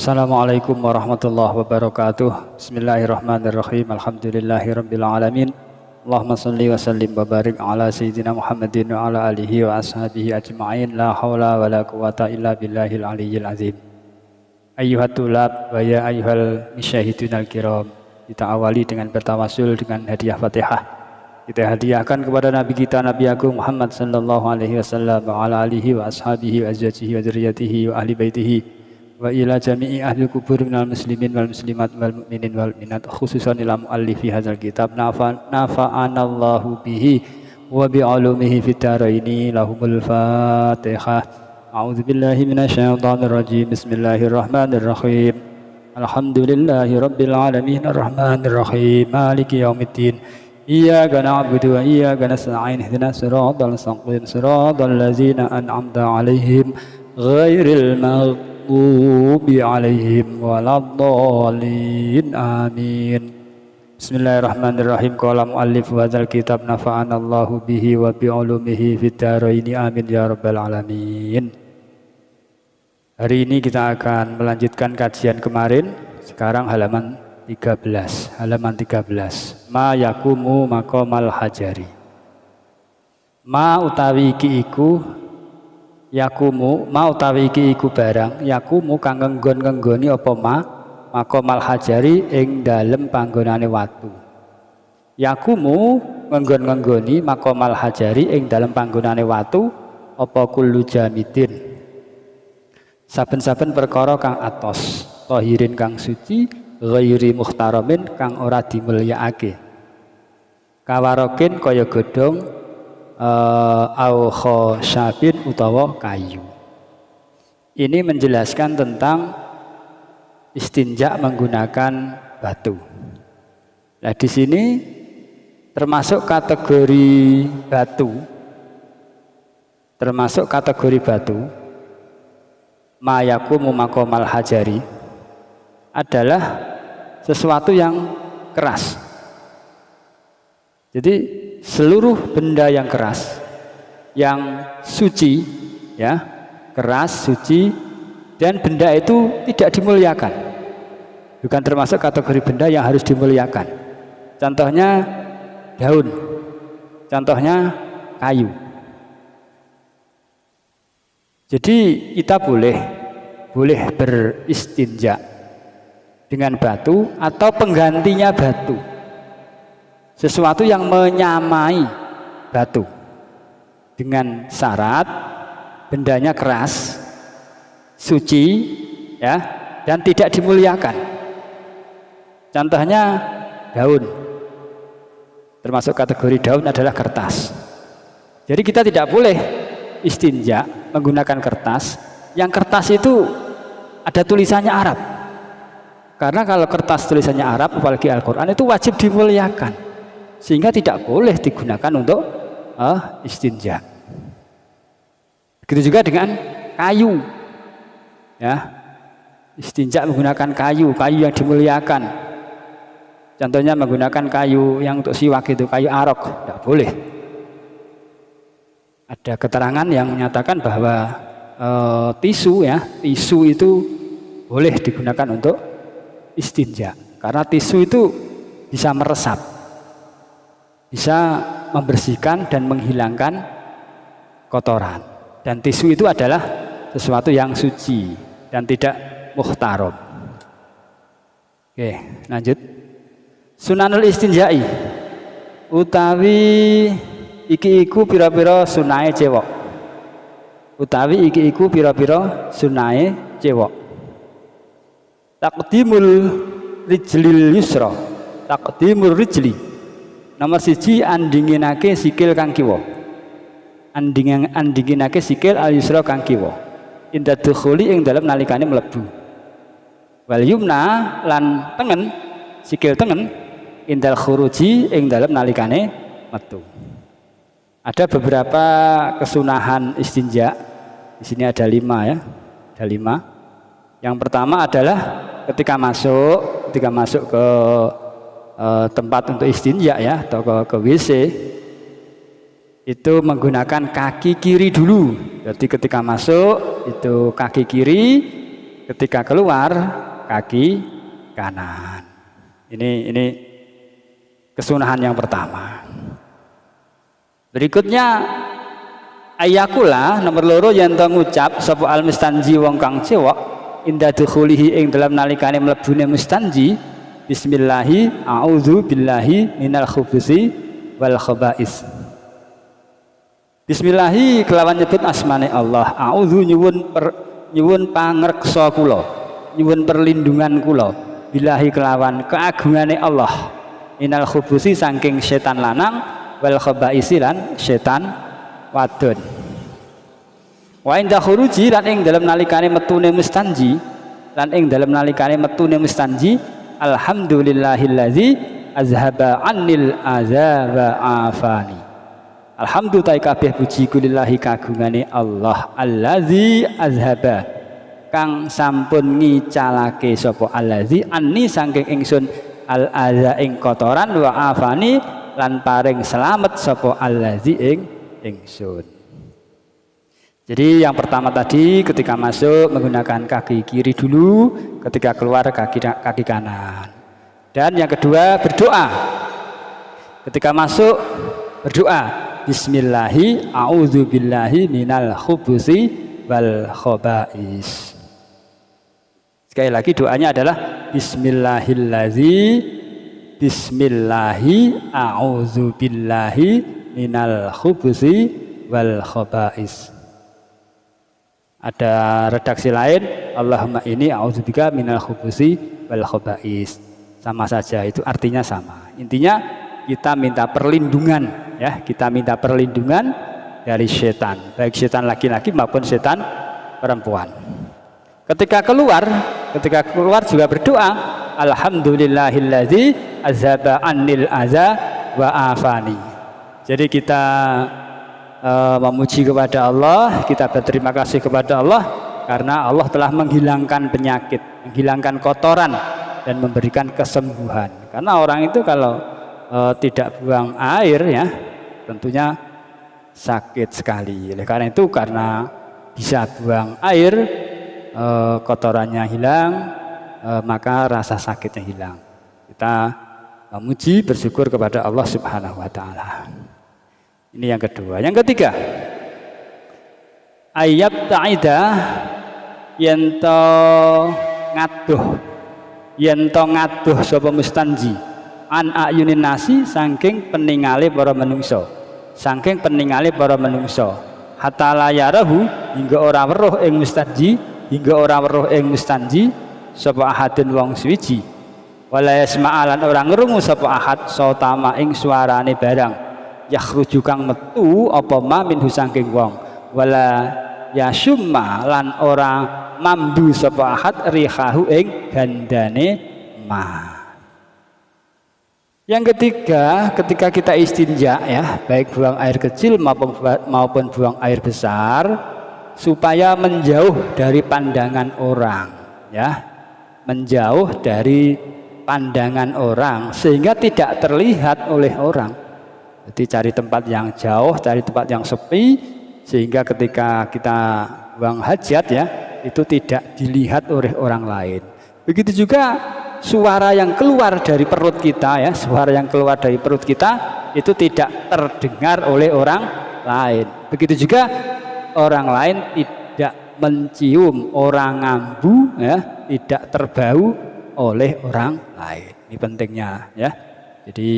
Assalamualaikum warahmatullahi wabarakatuh. Bismillahirrahmanirrahim. Alhamdulillahirabbil alamin. Allahumma shalli wa sallim wa barik ala sayyidina Muhammadin wa ala alihi wa ashabihi ajma'in. La haula wa la quwata illa billahil aliyyil azim. Ayyuhat tulab wa ya ayyuhal musyahidunal kiram. Kita awali dengan bertawasul dengan hadiah Fatihah. Kita hadiahkan kepada Nabi kita Nabi Agung Muhammad sallallahu alaihi wasallam wa ala alihi wa ashabihi wa azwajihi wa dzurriyyatihi wa ahli baitihi wa ila jami'i ahli kubur minal muslimin wal muslimat wal mu'minin wal mu'minat khususan ila muallifi hadzal kitab nafa'anallahu bihi wa bi ulumihi fid dharaini lahumul fatihah. A'udzu billahi minasyaitonir rajim. Bismillahirrahmanirrahim. Alhamdulillahi rabbil alamin arrahmanir rahim maliki yaumiddin. Iyyaka na'budu wa iyyaka nasta'in ihdinas siratal mustaqim siratal ladzina an'amta 'alaihim ghairil maghdubi 'alaihim waladdallin amin. Bismillahirrahmanirrahim. Qala muallif hadzal kitab nafa'anallahu bihi wa bi ulumihi fid dharaini amin ya rabbal alamin. Hari ini kita akan melanjutkan kajian kemarin. Sekarang halaman 13. Ma yakumu maqamal hajari. Ma utawi iki iku yakumu, ma utawi iki iku barang yakumu kang ngenggon-ngenggoni apa maqamal hajari ing dalem panggonane watu. Yakumu ngenggon-ngenggoni maqamal hajari ing dalem panggonane watu apa kullu jamidin. Saben-saben perkara kang atos, tahirin kang suci, ghairi muhtaramin kang ora dimulyakake. Kawarokin kaya godhong au khoshabin utawa kayu. Ini menjelaskan tentang istinja menggunakan batu. Nah, di sini termasuk kategori batu mayakumu maqamal hajari adalah sesuatu yang keras. Jadi seluruh benda yang keras, yang suci, ya, keras, suci, dan benda itu tidak dimuliakan. Bukan termasuk kategori benda yang harus dimuliakan. Contohnya daun, contohnya kayu. Jadi kita boleh beristinja dengan batu atau penggantinya batu, sesuatu yang menyamai batu dengan syarat bendanya keras, suci, ya, dan tidak dimuliakan. Contohnya daun, termasuk kategori daun adalah kertas. Jadi kita tidak boleh istinja menggunakan kertas yang kertas itu ada tulisannya Arab. Karena kalau kertas tulisannya Arab, apalagi Al-Quran, itu wajib dimuliakan, sehingga tidak boleh digunakan untuk istinja. Begitu juga dengan kayu, ya, istinja menggunakan kayu yang dimuliakan. Contohnya menggunakan kayu yang untuk siwak itu, kayu arok, tidak boleh. Ada keterangan yang menyatakan bahwa tisu itu boleh digunakan untuk istinja, karena tisu itu bisa meresap, bisa membersihkan dan menghilangkan kotoran, dan tisu itu adalah sesuatu yang suci dan tidak muhtaram. Oke, lanjut. Sunanul istinjai utawi iki iku pira-pira sunahe cewek. Utawi iki iku pira-pira sunahe cewek. Taqdimul rijlil yusra. Taqdimul rijli. Nomor 1 andinginake sikil kang kiwa. Andinginake sikil al yusra kang kiwa. Inda dukhuli ing dalem nalikane mlebu. Wal yumna lan tengen, sikil tengen indal khuruji ing dalem nalikane metu. Ada beberapa kesunahan istinja. Di sini ada 5, ya. Ada 5. Yang pertama adalah ketika masuk ke tempat untuk istinja, ya, atau ke WC, itu menggunakan kaki kiri dulu. Jadi ketika masuk itu kaki kiri, ketika keluar kaki kanan. Ini kesunahan yang pertama. Berikutnya ayakula nomor loro yen to ngucap sapa al mustanji wong kang cewek inda dukhulihi ing dalam nalikane mlebune mustanji bismillahi a'udzu billahi minal khubusi wal khaba'is. Bismillahi kelawan nyebut asmane Allah, a'udzu nyuwun pangreksa kula, nyuwun perlindungan kula billahi kelawan keagungane Allah minal khubusi saking setan lanang wal khaba'isi lan setan wadon. Wa inda khuruji lan ing dalem nalikane metune mustanji, lan ing dalem nalikane metune mustanji alhamdulillahillazi azhaba annil azaba afani. Alhamdulillah kabeh puji kulillahi kagungane Allah allazi azhaba kang sampun ngicalake sapa allazi anni saking ingsun al aza ing kotoran wa afani lan paring selamat sapa allazi ing ingsun. Jadi yang pertama tadi ketika masuk menggunakan kaki kiri dulu, ketika keluar kaki kanan. Dan yang kedua berdoa. Ketika masuk berdoa bismillahi a'udzu billahi minal khubusi wal khaba'is. Sekali lagi doanya adalah bismillahi a'udzu billahi minal khubusi wal khaba'is. Ada redaksi lain Allahumma inni a'udzubika minal khubusi wal khaba'is. Sama saja, itu artinya sama. Intinya kita minta perlindungan ya, kita minta perlindungan dari setan, baik setan laki-laki maupun setan perempuan. Ketika keluar juga berdoa alhamdulillahilladzi azhaba annil aza wa afani. Jadi kita memuji kepada Allah, kita berterima kasih kepada Allah karena Allah telah menghilangkan penyakit, menghilangkan kotoran dan memberikan kesembuhan. Karena orang itu kalau tidak buang air ya tentunya sakit sekali. Oleh karena itu karena bisa buang air kotorannya hilang, maka rasa sakitnya hilang. Kita memuji bersyukur kepada Allah Subhanahu wa taala. Ini yang kedua. Yang ketiga, ayat ta'ida yento ngaduh sapa mustanji an ayunin nasi saking peningale para menungso, hatta layarahu hingga ora weruh ing mustanji sapa ahadun wong suwiji wala yasma'alan orang ngrungu sapa ahad sautama ing suarane barang yakhruju kang metu apa ma minhu saking wong wala yasumma lan ora mambu sapa ahad rihahu ing gandane ma. Yang ketiga, ketika kita istinja ya, baik buang air kecil maupun buang air besar, supaya menjauh dari pandangan orang ya, menjauh dari pandangan orang sehingga tidak terlihat oleh orang. Jadi cari tempat yang jauh, cari tempat yang sepi, sehingga ketika kita buang hajat ya, itu tidak dilihat oleh orang lain. Begitu juga suara yang keluar dari perut kita ya, suara yang keluar dari perut kita itu tidak terdengar oleh orang lain. Begitu juga orang lain tidak mencium, orang ngambu ya, tidak terbau oleh orang lain. Ini pentingnya ya. Jadi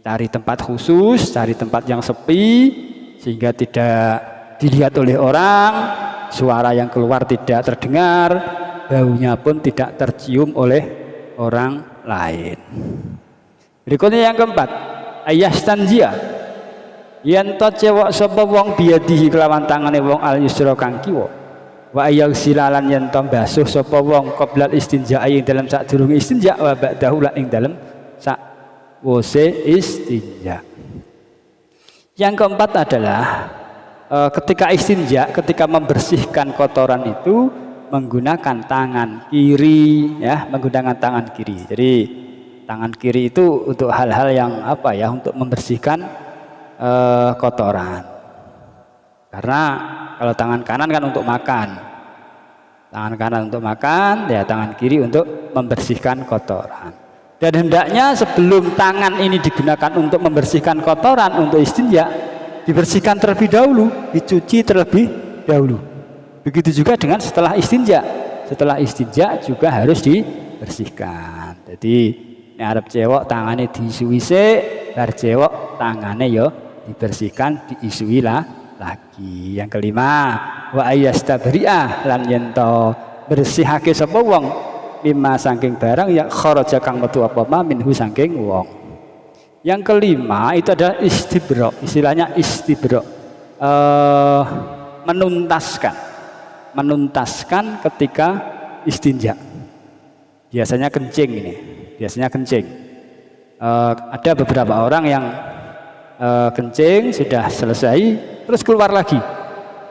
cari tempat khusus, cari tempat yang sepi sehingga tidak dilihat oleh orang, suara yang keluar tidak terdengar, baunya pun tidak tercium oleh orang lain. Berikutnya yang keempat, ayastanjia yen to cewek sapa wong biadihi kelawan tangane wong al yusra kang kiwa wa ayal silalan yen to basuh sapa wong qoblal istinja ing dalam sadurunge istinja wa ba'dahu la ing dalam wose istinja. Yang keempat adalah ketika istinja, ketika membersihkan kotoran itu menggunakan tangan kiri ya, menggunakan tangan kiri. Jadi tangan kiri itu untuk hal-hal yang apa ya, untuk membersihkan kotoran. Karena kalau tangan kanan kan untuk makan. Tangan kanan untuk makan, ya tangan kiri untuk membersihkan kotoran. Dan hendaknya sebelum tangan ini digunakan untuk membersihkan kotoran untuk istinja, dibersihkan terlebih dahulu, dicuci terlebih dahulu. Begitu juga dengan setelah istinja. Setelah istinja juga harus dibersihkan. Jadi ini Arab cewek tangannya disuwise, bar cewek tangannya yo dibersihkan, diisui lagi. Yang kelima, wa ayyastabri'ah lan yento bersihake sapa wong mimma saking barang yang kharaja kang metu apa ma minhu saking wong. Yang kelima itu adalah istibra, istilahnya istibra, menuntaskan ketika istinja. Biasanya kencing ini, biasanya kencing. Ada beberapa orang yang kencing sudah selesai terus keluar lagi.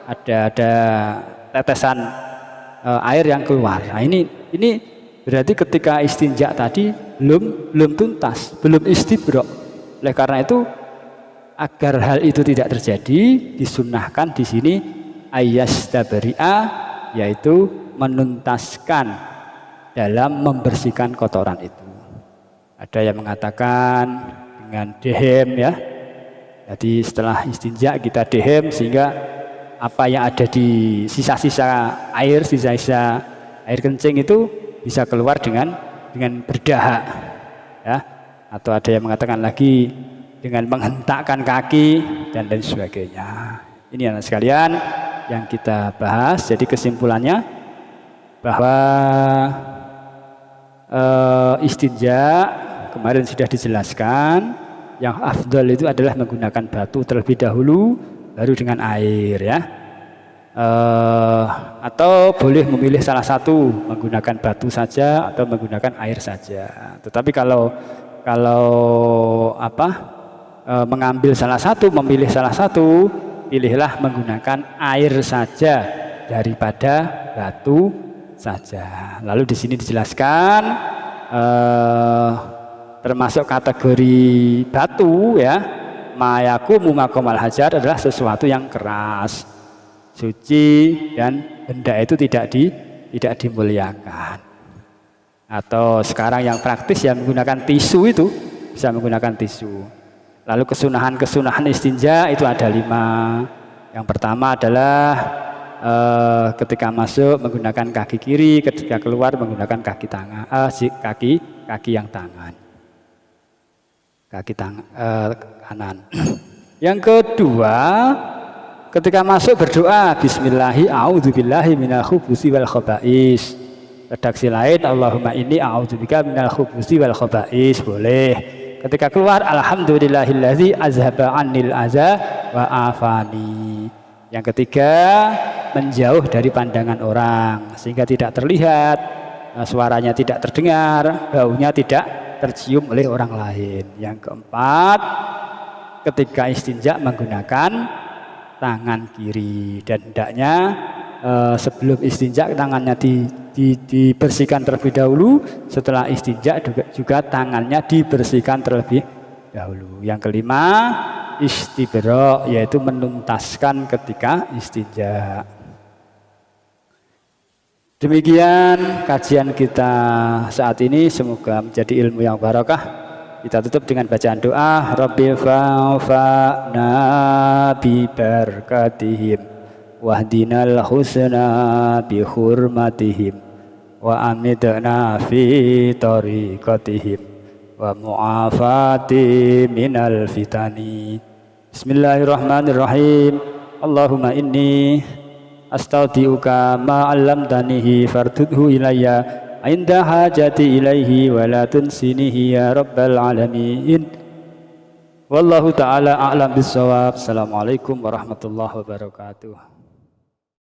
Ada tetesan air yang keluar. Nah, ini berarti ketika istinja tadi belum tuntas, belum istibra. Oleh karena itu agar hal itu tidak terjadi disunnahkan di sini ayyastabri'a, yaitu menuntaskan dalam membersihkan kotoran itu. Ada yang mengatakan dengan dehem ya. Jadi setelah istinja kita dehem sehingga apa yang ada di sisa-sisa air, sisa-sisa air kencing itu bisa keluar dengan berdahak ya. Atau ada yang mengatakan lagi dengan menghentakkan kaki dan lain sebagainya. Ini anak sekalian yang kita bahas. Jadi kesimpulannya bahwa istinja kemarin sudah dijelaskan, yang afdal itu adalah menggunakan batu terlebih dahulu baru dengan air ya. Atau boleh memilih salah satu, menggunakan batu saja atau menggunakan air saja. Tetapi kalau mengambil salah satu, memilih salah satu, pilihlah menggunakan air saja daripada batu saja. Lalu di sini dijelaskan termasuk kategori batu ya, mayakumu maqamal hajar adalah sesuatu yang keras, suci, dan benda itu tidak dimuliakan. Atau sekarang yang praktis yang menggunakan tisu, itu bisa menggunakan tisu. Lalu kesunahan istinja itu ada 5. Yang pertama adalah ketika masuk menggunakan kaki kiri, ketika keluar menggunakan kaki yang kanan. Yang kedua, ketika masuk berdoa bismillahi a'udzubillahi minal khubuthi wal khaba'is. Redaksi lain Allahumma inni a'udzubika minal khubuthi wal khaba'is, boleh. Ketika keluar alhamdulillahillazi azhaba 'annil aza wa afani. Yang ketiga, menjauh dari pandangan orang sehingga tidak terlihat, suaranya tidak terdengar, baunya tidak tercium oleh orang lain. Yang keempat, ketika istinja menggunakan tangan kiri, dan hendaknya sebelum istinja tangannya dibersihkan terlebih dahulu, setelah istinja juga tangannya dibersihkan terlebih dahulu. Yang kelima, istibra, yaitu menuntaskan ketika istinja. Demikian kajian kita saat ini, semoga menjadi ilmu yang barakah. Kita tutup dengan bacaan doa, Rabbi fa'na bi barakatihim wahdinal husna bi hurmatihim wa amidna fi tariqatihim wa mu'afati minal fitani. Bismillahirrahmanirrahim. Allahumma inni astaudiuka ma 'allamtanihi fardudhu ilayya inda hajati ilaihi wa la tunsinihi ya rabbal alamin. Wallahu ta'ala a'lam bissawab. Assalamualaikum warahmatullahi wabarakatuh.